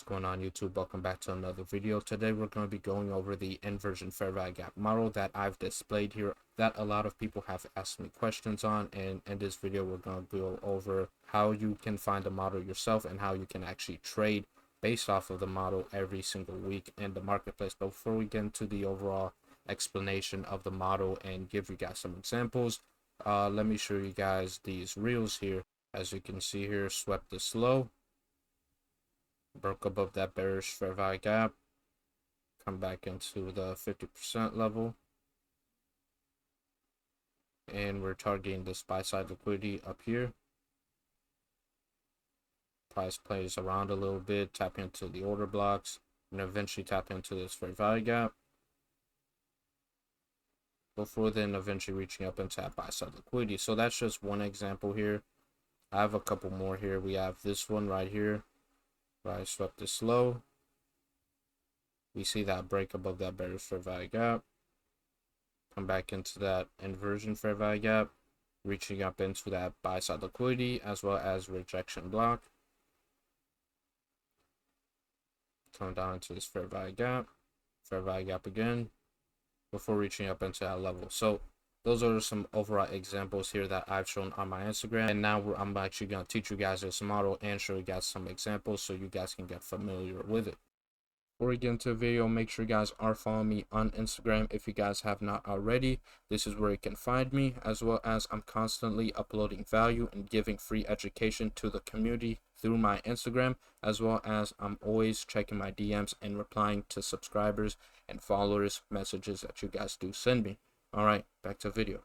What's going on, YouTube? Welcome back to another video. Today we're going to be going over the inversion fair value gap model that I've displayed here that a lot of people have asked me questions on, and in this video we're going to go over how you can find the model yourself and how you can actually trade based off of the model every single week in the marketplace. But before we get into the overall explanation of the model and give you guys some examples, let me show you guys these reels here. As you can see here, swept this low, broke above that bearish fair value gap, come back into the 50% level, and we're targeting this buy side liquidity up here. Price plays around a little bit, tap into the order blocks, and eventually tap into this fair value gap before then eventually reaching up into that buy side liquidity. So that's just one example here. I have a couple more here. We have this one right here. Right, swept this low. We see that break above that bearish fair value gap. Come back into that inversion fair value gap, reaching up into that buy side liquidity as well as rejection block. Come down into this fair value gap again, before reaching up into that level. So those are some overall examples here that I've shown on my Instagram, and now I'm actually going to teach you guys this model and show you guys some examples so you guys can get familiar with it. Before we get into the video, make sure you guys are following me on Instagram if you guys have not already. This is where you can find me, as well as I'm constantly uploading value and giving free education to the community through my Instagram, as well as I'm always checking my DMs and replying to subscribers and followers messages that you guys do send me. All right, back to the video.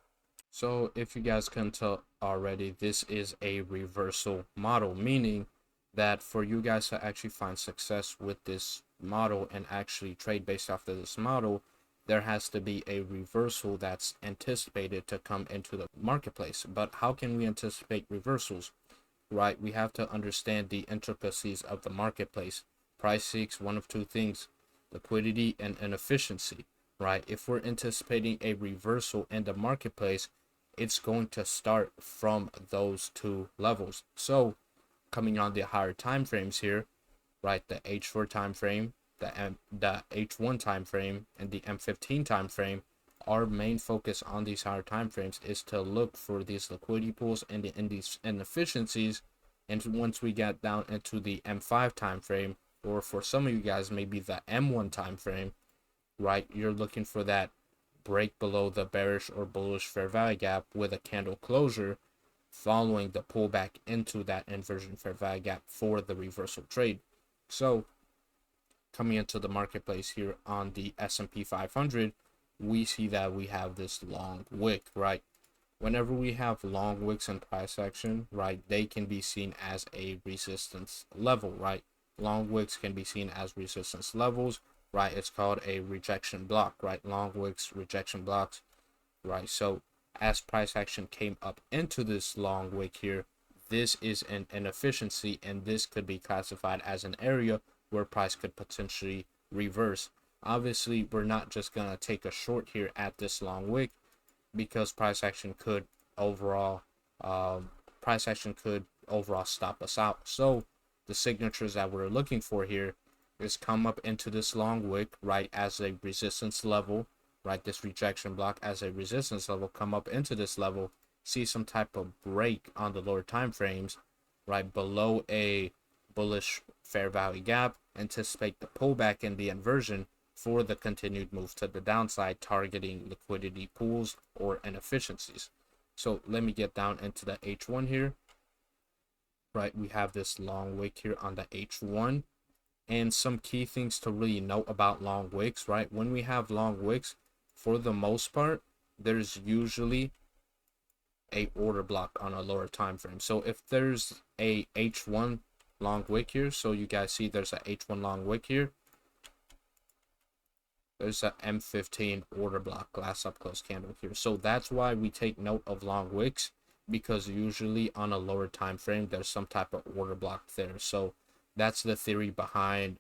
So if you guys can tell already, this is a reversal model, meaning that for you guys to actually find success with this model and actually trade based off of this model, there has to be a reversal that's anticipated to come into the marketplace. But how can we anticipate reversals? Right, we have to understand the intricacies of the marketplace. Price seeks one of two things: liquidity and inefficiency. Right, if we're anticipating a reversal in the marketplace, it's going to start from those two levels. So coming on the higher time frames here, right, the H4 time frame, the H1 time frame, and the M15 time frame, our main focus on these higher time frames is to look for these liquidity pools and these inefficiencies. And once we get down into the M5 time frame, or for some of you guys maybe the M1 time frame, right, you're looking for that break below the bearish or bullish fair value gap with a candle closure, following the pullback into that inversion fair value gap for the reversal trade. So coming into the marketplace here on the S&P 500, we see that we have this long wick, right? Whenever we have long wicks in price action, right, they can be seen as a resistance level, right? Long wicks can be seen as resistance levels, right? It's called a rejection block, right? Long wicks, rejection blocks, right? So as price action came up into this long wick here, this is an inefficiency, and this could be classified as an area where price could potentially reverse. Obviously, we're not just going to take a short here at this long wick, because price action could overall stop us out. So the signatures that we're looking for here is come up into this long wick, right, as a resistance level, right, this rejection block as a resistance level, come up into this level, see some type of break on the lower time frames, right, below a bullish fair value gap, anticipate the pullback in the inversion for the continued move to the downside, targeting liquidity pools or inefficiencies. So let me get down into the H1 here, right? We have this long wick here on the H1, and some key things to really note about long wicks, right? When we have long wicks, for the most part, there's usually a order block on a lower time frame. So if there's a H1 long wick here, so you guys see there's a H1 long wick here, there's a M15 order block, glass up close candle here. So that's why we take note of long wicks, because usually on a lower time frame there's some type of order block there. So that's the theory behind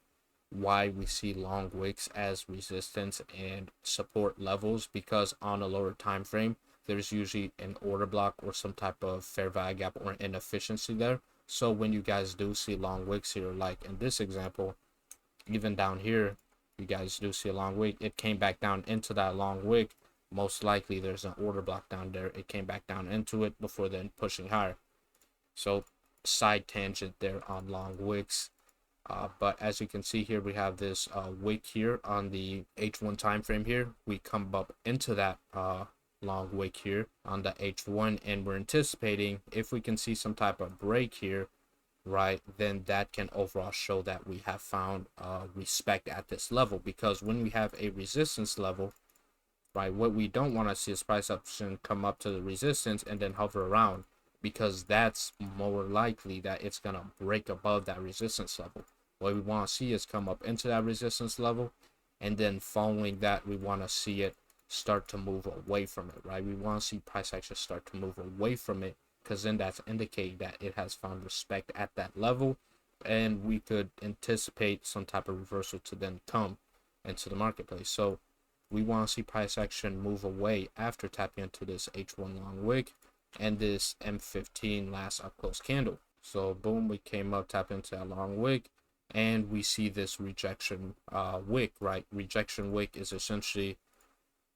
why we see long wicks as resistance and support levels, because on a lower time frame there's usually an order block or some type of fair value gap or inefficiency there. So when you guys do see long wicks here, like in this example, even down here, you guys do see a long wick. It came back down into that long wick. Most likely there's an order block down there. It came back down into it before then pushing higher. So side tangent there on long wicks. But as you can see here, we have this wick here on the H1 time frame here. We come up into that long wick here on the H1, and we're anticipating if we can see some type of break here, right, then that can overall show that we have found respect at this level. Because when we have a resistance level, right, what we don't want to see is price action come up to the resistance and then hover around, because that's more likely that it's going to break above that resistance level. What we want to see is come up into that resistance level, and then following that, we want to see it start to move away from it, right? We want to see price action start to move away from it, because then that's indicating that it has found respect at that level, and we could anticipate some type of reversal to then come into the marketplace. So we want to see price action move away after tapping into this H1 long wick and this M15 last up close candle. So boom, we came up, tap into that long wick, and we see this rejection wick, right? Rejection wick is essentially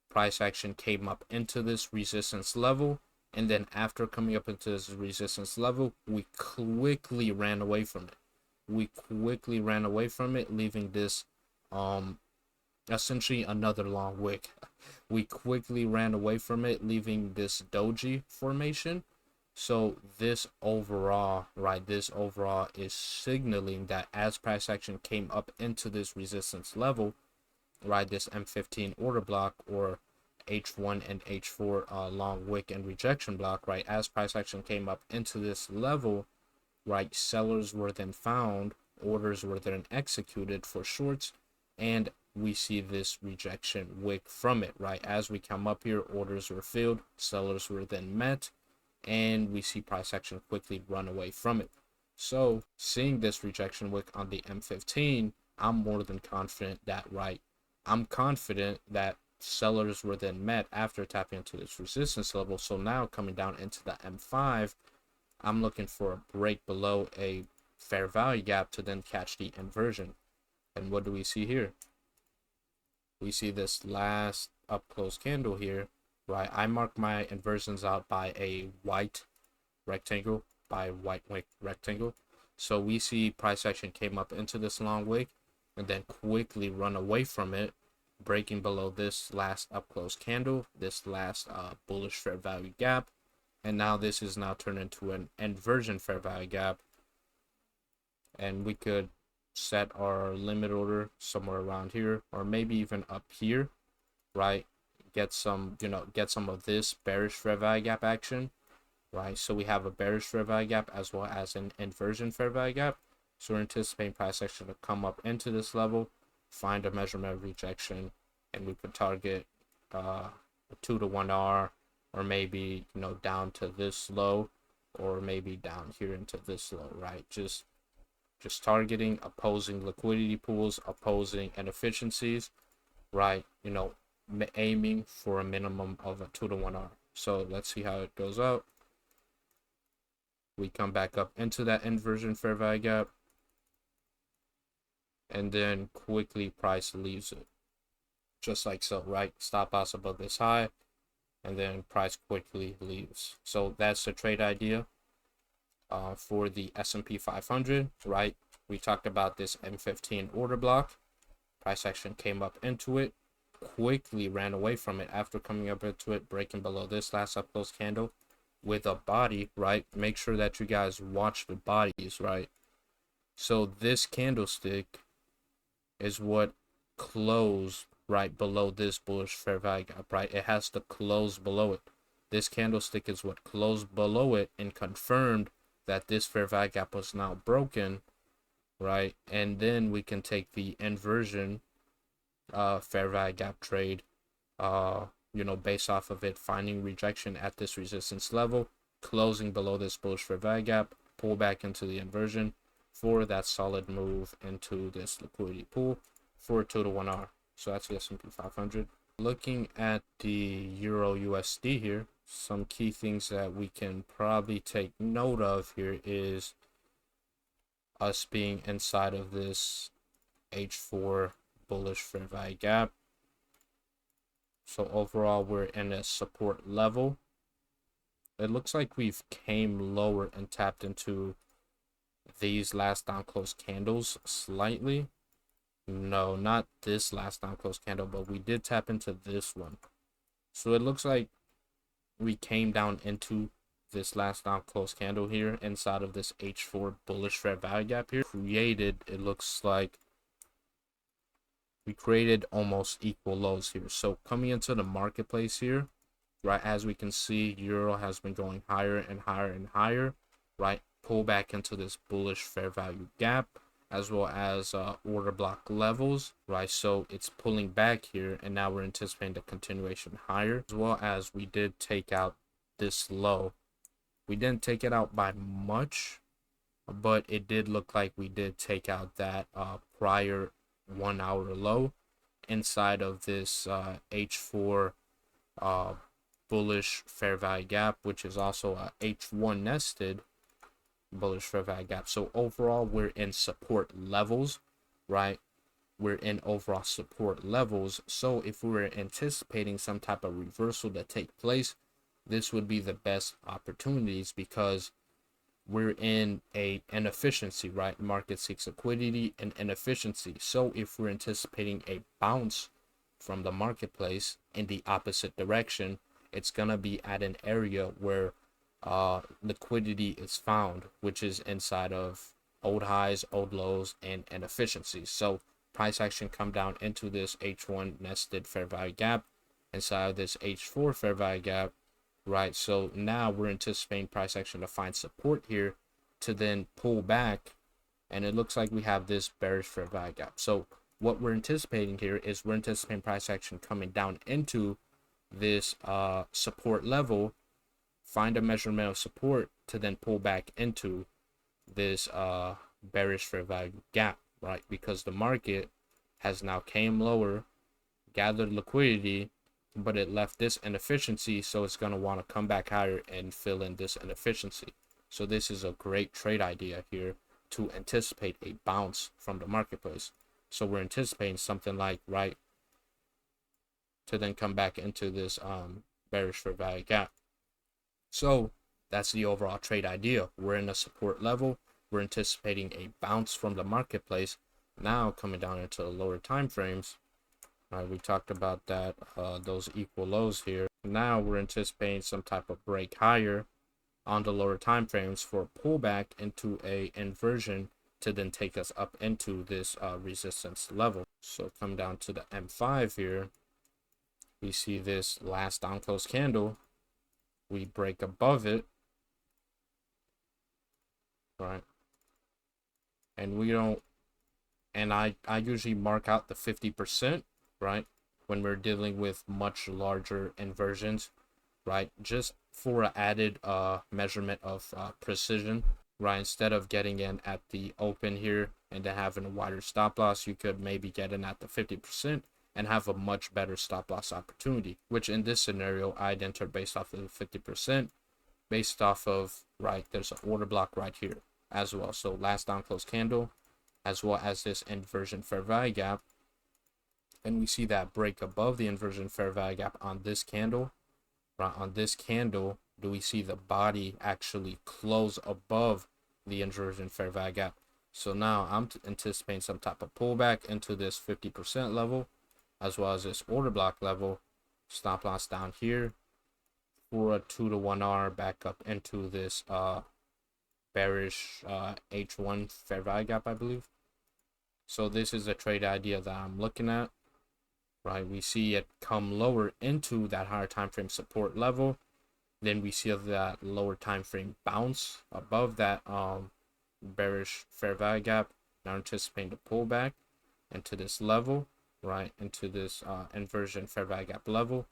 price action came up into this resistance level, and then after coming up into this resistance level, we quickly ran away from it. Leaving this essentially another long wick. We quickly ran away from it, leaving this doji formation. So this overall, right, this overall is signaling that as price action came up into this resistance level, right, this M15 order block or H1 and H4 long wick and rejection block, right, as price action came up into this level, right, sellers were then found, orders were then executed for shorts, and we see this rejection wick from it, right? As we come up here, orders were filled, sellers were then met, and we see price action quickly run away from it. So seeing this rejection wick on the M15, I'm more than confident that, right, I'm confident that sellers were then met after tapping into this resistance level. So now coming down into the M5, I'm looking for a break below a fair value gap to then catch the inversion. And what do we see here? We see this last up close candle here, right? I mark my inversions out by a white rectangle, rectangle. So we see price action came up into this long wick and then quickly run away from it, breaking below this last up close candle, this last bullish fair value gap. And now this is now turned into an inversion fair value gap. And we could set our limit order somewhere around here, or maybe even up here, right? Get some, get some of this bearish fair value gap action, right? So we have a bearish fair value gap as well as an inversion fair value gap. So we're anticipating price action to come up into this level, find a measurement of rejection, and we could target a 2 to 1 R, or maybe down to this low, or maybe down here into this low, right? Just targeting opposing liquidity pools, opposing inefficiencies, right? Aiming for a minimum of a 2 to 1 R. So let's see how it goes out. We come back up into that inversion fair value gap, and then quickly price leaves it, just like so, right? Stop loss above this high, and then price quickly leaves. So that's the trade idea. For the S&P 500, right? We talked about this M15 order block. Price action came up into it, quickly ran away from it after coming up into it, breaking below this last up close candle with a body, right? Make sure that you guys watch the bodies, right? So this candlestick is what closed right below this bullish fair value gap, right? It has to close below it. This candlestick is what closed below it and confirmed that this fair value gap was now broken, right? And then we can take the inversion fair value gap trade, based off of it finding rejection at this resistance level, closing below this bullish fair value gap, pull back into the inversion for that solid move into this liquidity pool for a 2 to 1 R. So that's the S&P 500. Looking at the Euro USD here, some key things that we can probably take note of here is us being inside of this H4 bullish fair value gap. So overall, we're in a support level. It looks like we've came lower and tapped into these last down close candles slightly. No, not this last down close candle, but we did tap into this one. So it looks like we came down into this last down close candle here inside of this H4 bullish fair value gap here. It looks like we created almost equal lows here. So coming into the marketplace here, right, as we can see, euro has been going higher and higher and higher, right? Pull back into this bullish fair value gap, as well as order block levels, right? So it's pulling back here, and now we're anticipating the continuation higher, as well as we did take out this low. We didn't take it out by much, but it did look like we did take out that prior 1 hour low inside of this H4 bullish fair value gap, which is also a H1 nested bullish fair value gap. So overall, we're in support levels, right? We're in overall support levels. So if we were anticipating some type of reversal to take place, this would be the best opportunities, because we're in an inefficiency, right? Market seeks liquidity and inefficiency. So if we're anticipating a bounce from the marketplace in the opposite direction, it's gonna be at an area where liquidity is found, which is inside of old highs, old lows, and inefficiencies. So price action come down into this H1 nested fair value gap inside of this H4 fair value gap, right? So now we're anticipating price action to find support here to then pull back, and it looks like we have this bearish fair value gap. So what we're anticipating here is we're anticipating price action coming down into this support level, find a measurement of support to then pull back into this bearish fair value gap, right? Because the market has now came lower, gathered liquidity, but it left this inefficiency, so it's going to want to come back higher and fill in this inefficiency. So this is a great trade idea here to anticipate a bounce from the marketplace. So we're anticipating something like, right, to then come back into this bearish fair value gap. So that's the overall trade idea. We're in a support level. We're anticipating a bounce from the marketplace. Now coming down into the lower time frames, we talked about that, those equal lows here. Now we're anticipating some type of break higher on the lower time frames for a pullback into a inversion to then take us up into this resistance level. So come down to the M5 here. We see this last down close candle. We break above it, right? And we don't, and I usually mark out the 50%, right? When we're dealing with much larger inversions, right? Just for an added measurement of precision, right? Instead of getting in at the open here and then having a wider stop loss, you could maybe get in at the 50% and have a much better stop loss opportunity, which in this scenario, I'd enter based off of the 50%, based off of, right, there's an order block right here as well. So last down close candle, as well as this inversion fair value gap. And we see that break above the inversion fair value gap on this candle. Right, on this candle, do we see the body actually close above the inversion fair value gap? So now I'm anticipating some type of pullback into this 50% level, as well as this order block level. Stop loss down here for a 2 to 1 hour back up into this bearish H1 fair value gap, I believe. So this is a trade idea that I'm looking at, right? We see it come lower into that higher time frame support level, then we see that lower time frame bounce above that bearish fair value gap. Now anticipating the pullback into this level, right, into this inversion fair value gap level,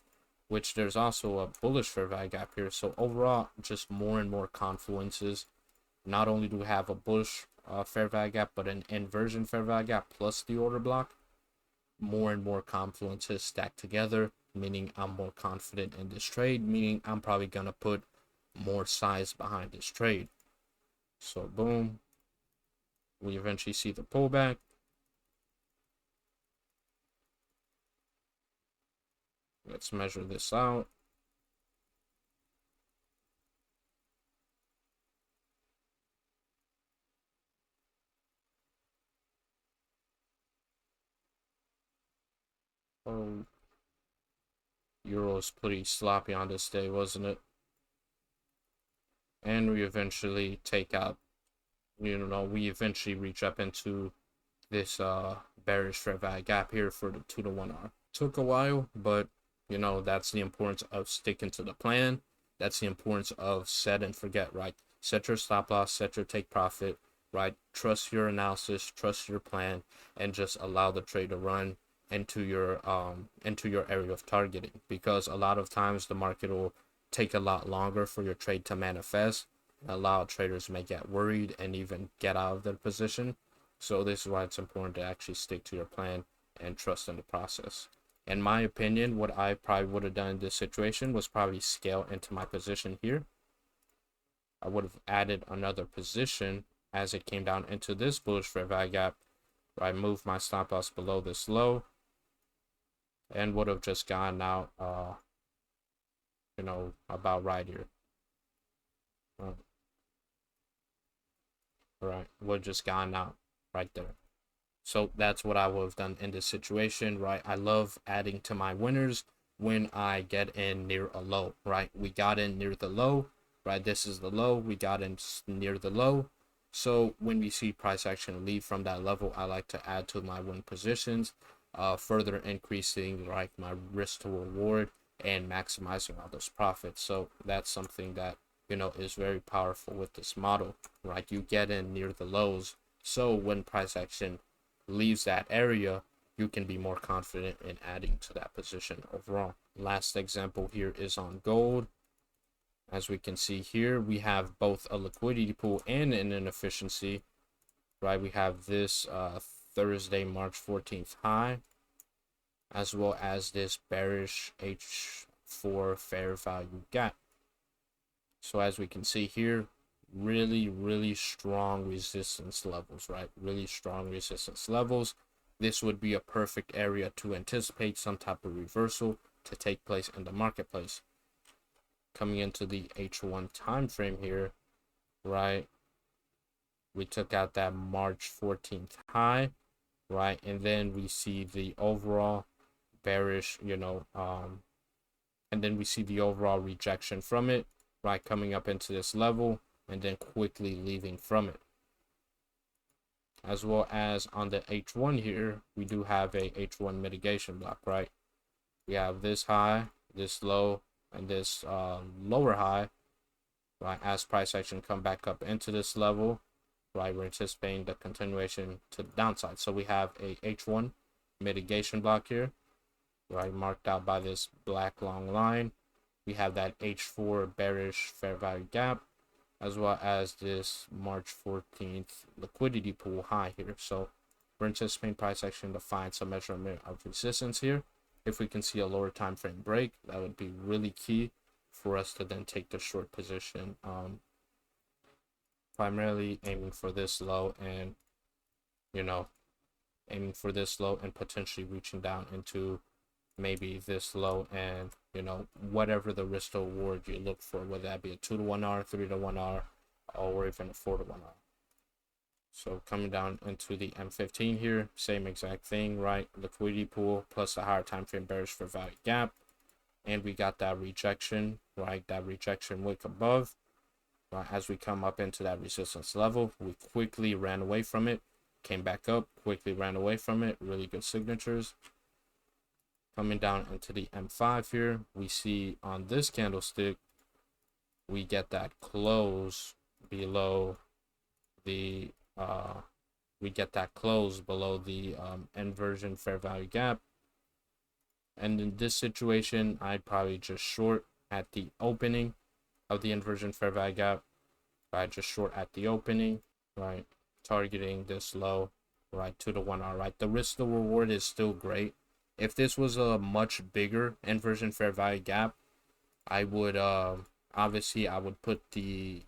which there's also a bullish fair value gap here. So overall, just more and more confluences. Not only do we have a bullish fair value gap, but an inversion fair value gap plus the order block. More and more confluences stacked together, meaning I'm more confident in this trade, meaning I'm probably gonna put more size behind this trade. So boom, we eventually see the pullback, Let's measure this out. Oh, Euro's pretty sloppy on this day, wasn't it? And we eventually take out, we eventually reach up into this bearish fair value gap here for the 2-to-1 R. Took a while, but that's the importance of sticking to the plan. That's the importance of set and forget, right? Set your stop loss, set your take profit, right? Trust your analysis, trust your plan, and just allow the trade to run into your area of targeting, because a lot of times the market will take a lot longer for your trade to manifest. A lot of traders may get worried and even get out of their position. So this is why it's important to actually stick to your plan and trust in the process. In my opinion, what I probably would have done in this situation was probably scale into my position here. I would have added another position as it came down into this bullish fair value gap, where I moved my stop loss below this low, and would have just gone out, about right here. Right, would have just gone out right there. So that's what I would have done in this situation, right? I love adding to my winners when I get in near a low, right? We got in near the low, right? This is the low. We got in near the low. So when we see price action leave from that level, I like to add to my win positions, further increasing like my risk to reward and maximizing all those profits. So that's something that is very powerful with this model, right? You get in near the lows, so when price action leaves that area, you can be more confident in adding to that position overall. Last example here is on gold. As we can see here, we have both a liquidity pool and an inefficiency, right? We have this Thursday, March 14th high, as well as this bearish H4 fair value gap. So as we can see here, really strong resistance levels, right? Really strong resistance levels. This would be a perfect area to anticipate some type of reversal to take place in the marketplace. Coming into the H1 time frame here, right? We took out that March 14th high, right? And then we see the overall bearish, and then we see the overall rejection from it, right? Coming up into this level and then quickly leaving from it. As well as on the H1 here, we do have a H1 mitigation block, right? We have this high, this low, and this lower high, right? As price action come back up into this level, right? We're anticipating the continuation to the downside. So we have a H1 mitigation block here, right? Marked out by this black long line. We have that H4 bearish fair value gap, as well as this March 14th liquidity pool high here. So we're anticipating price action to find some measurement of resistance here. If we can see a lower time frame break, that would be really key for us to then take the short position, primarily aiming for this low and potentially reaching down into maybe this low and whatever the risk to reward you look for, whether that be a 2-to-1 R, 3-to-1 R, or even a 4-to-1 R. So coming down into the M15 here, same exact thing, right? Liquidity pool plus the higher time frame bearish for value gap, and we got that rejection, right? That rejection wick above, right? As we come up into that resistance level, we quickly ran away from it, came back up, quickly ran away from it. Really good signatures. Coming down into the M5 here, we see on this candlestick, we get that close below the inversion fair value gap. And in this situation, I'd probably just short at the opening of the inversion fair value gap. Right, just short at the opening, right? Targeting this low, right? 2-to-1 R, right? The risk to reward is still great. If this was a much bigger inversion fair value gap, I would obviously I would put the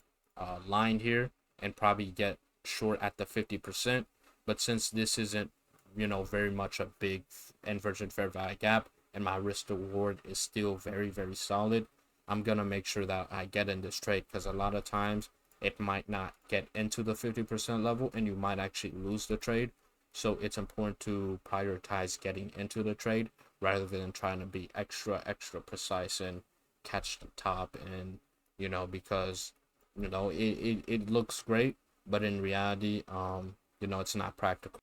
line here and probably get short at the 50%. But since this isn't very much a big inversion fair value gap, and my risk to reward is still very, very solid, I'm gonna make sure that I get in this trade, because a lot of times it might not get into the 50% level and you might actually lose the trade. So it's important to prioritize getting into the trade rather than trying to be extra precise and catch the top. And because it looks great, but in reality it's not practical.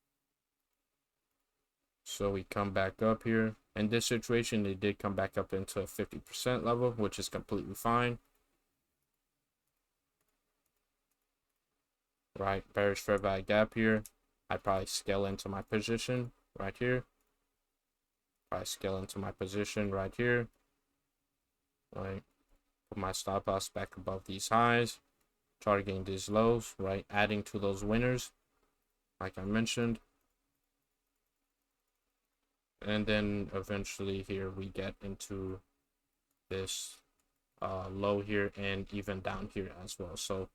So we come back up here. In this situation, they did come back up into a 50% level, which is completely fine. Right, bearish fair value gap here. I'd probably scale into my position right here. Probably scale into my position right here. Right, put my stop loss back above these highs, targeting these lows, right, adding to those winners, like I mentioned. And then eventually here we get into this low here and even down here as well. So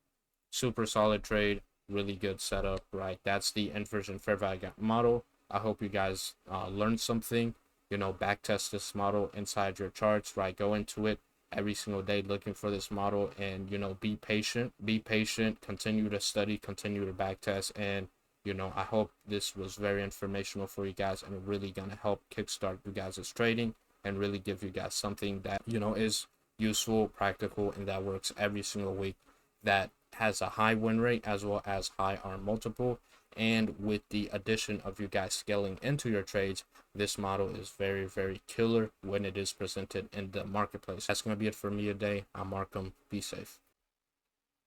super solid trade, really good setup, right? That's the inversion fair value gap model. I hope you guys learned something. Back test this model inside your charts, right? Go into it every single day looking for this model, and be patient, continue to study, continue to back test. And I hope this was very informational for you guys, and really gonna help kickstart you guys' trading and really give you guys something that is useful, practical, and that works every single week, that has a high win rate as well as high arm multiple. And with the addition of you guys scaling into your trades, this model is very, very killer when it is presented in the marketplace. That's going to be it for me today. I'm Arkham. Be safe.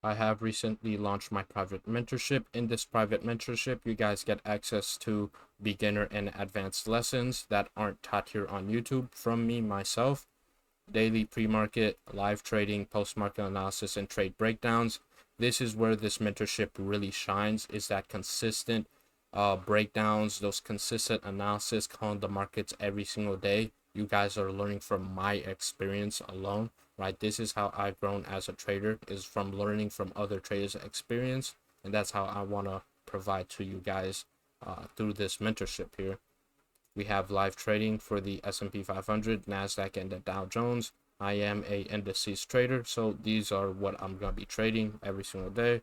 I have recently launched my private mentorship. In this private mentorship, you guys get access to beginner and advanced lessons that aren't taught here on YouTube from me, myself. Daily pre-market, live trading, post-market analysis, and trade breakdowns. This is where this mentorship really shines, is that consistent breakdowns, those consistent analysis, calling the markets every single day. You guys are learning from my experience alone, right? This is how I've grown as a trader, is from learning from other traders' experience. And that's how I want to provide to you guys through this mentorship here. We have live trading for the S&P 500, NASDAQ, and the Dow Jones. I am a indices trader, so these are what I'm going to be trading every single day.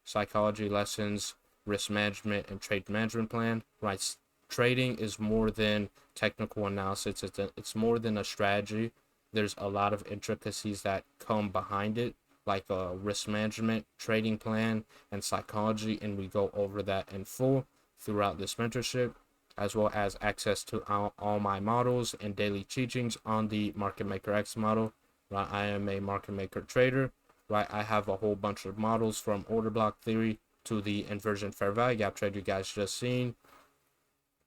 Psychology lessons, risk management, and trade management plan. Right, trading is more than technical analysis. It's more than a strategy. There's a lot of intricacies that come behind it, like a risk management, trading plan, and psychology, and we go over that in full throughout this mentorship, as well as access to all my models and daily teachings on the Market Maker X model. Right, I am a market maker trader. Right, I have a whole bunch of models, from order block theory to the inversion fair value gap trade you guys just seen,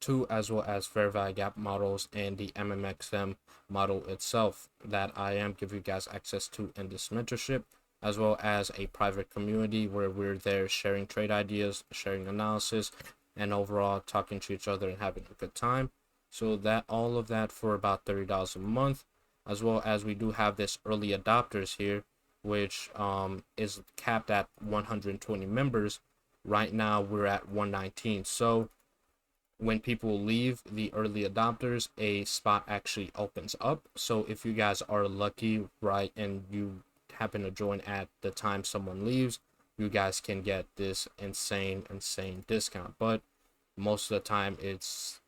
to as well as fair value gap models and the MMXM model itself, that I am giving you guys access to in this mentorship, as well as a private community where we're there sharing trade ideas, sharing analysis, and overall talking to each other and having a good time. So that all of that for about $30 a month, as well as we do have this early adopters here, which is capped at 120 members. Right now we're at 119. So when people leave the early adopters, a spot actually opens up. So if you guys are lucky, right, and you happen to join at the time someone leaves, you guys can get this insane discount. But most of the time it's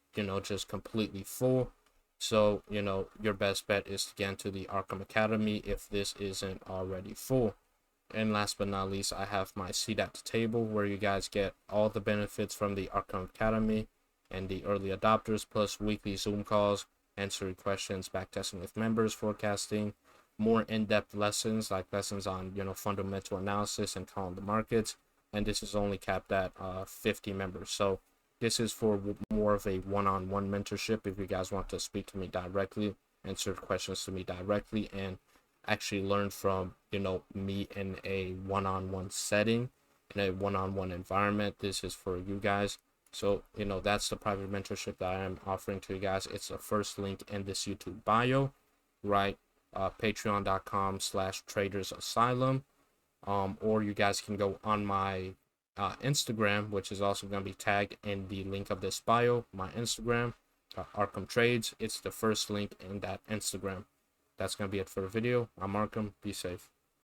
just completely full. So your best bet is to get into the Arkham Academy if this isn't already full. And last but not least, I have my seat at the table, where you guys get all the benefits from the Arkham Academy and the early adopters, plus weekly Zoom calls, answering questions, backtesting with members, forecasting, more in-depth lessons, like lessons on fundamental analysis and calling the markets. And this is only capped at 50 members. So this is for more of a one-on-one mentorship. If you guys want to speak to me directly, answer questions to me directly, and actually learn from me in a one-on-one setting, in a one-on-one environment, this is for you guys. So that's the private mentorship that I am offering to you guys. It's the first link in this YouTube bio, right? Patreon.com/tradersasylum, or you guys can go on my Instagram, which is also going to be tagged in the link of this bio, my Instagram, Arkham Trades. It's the first link in that Instagram. That's going to be it for the video. I'm Arkham. Be safe.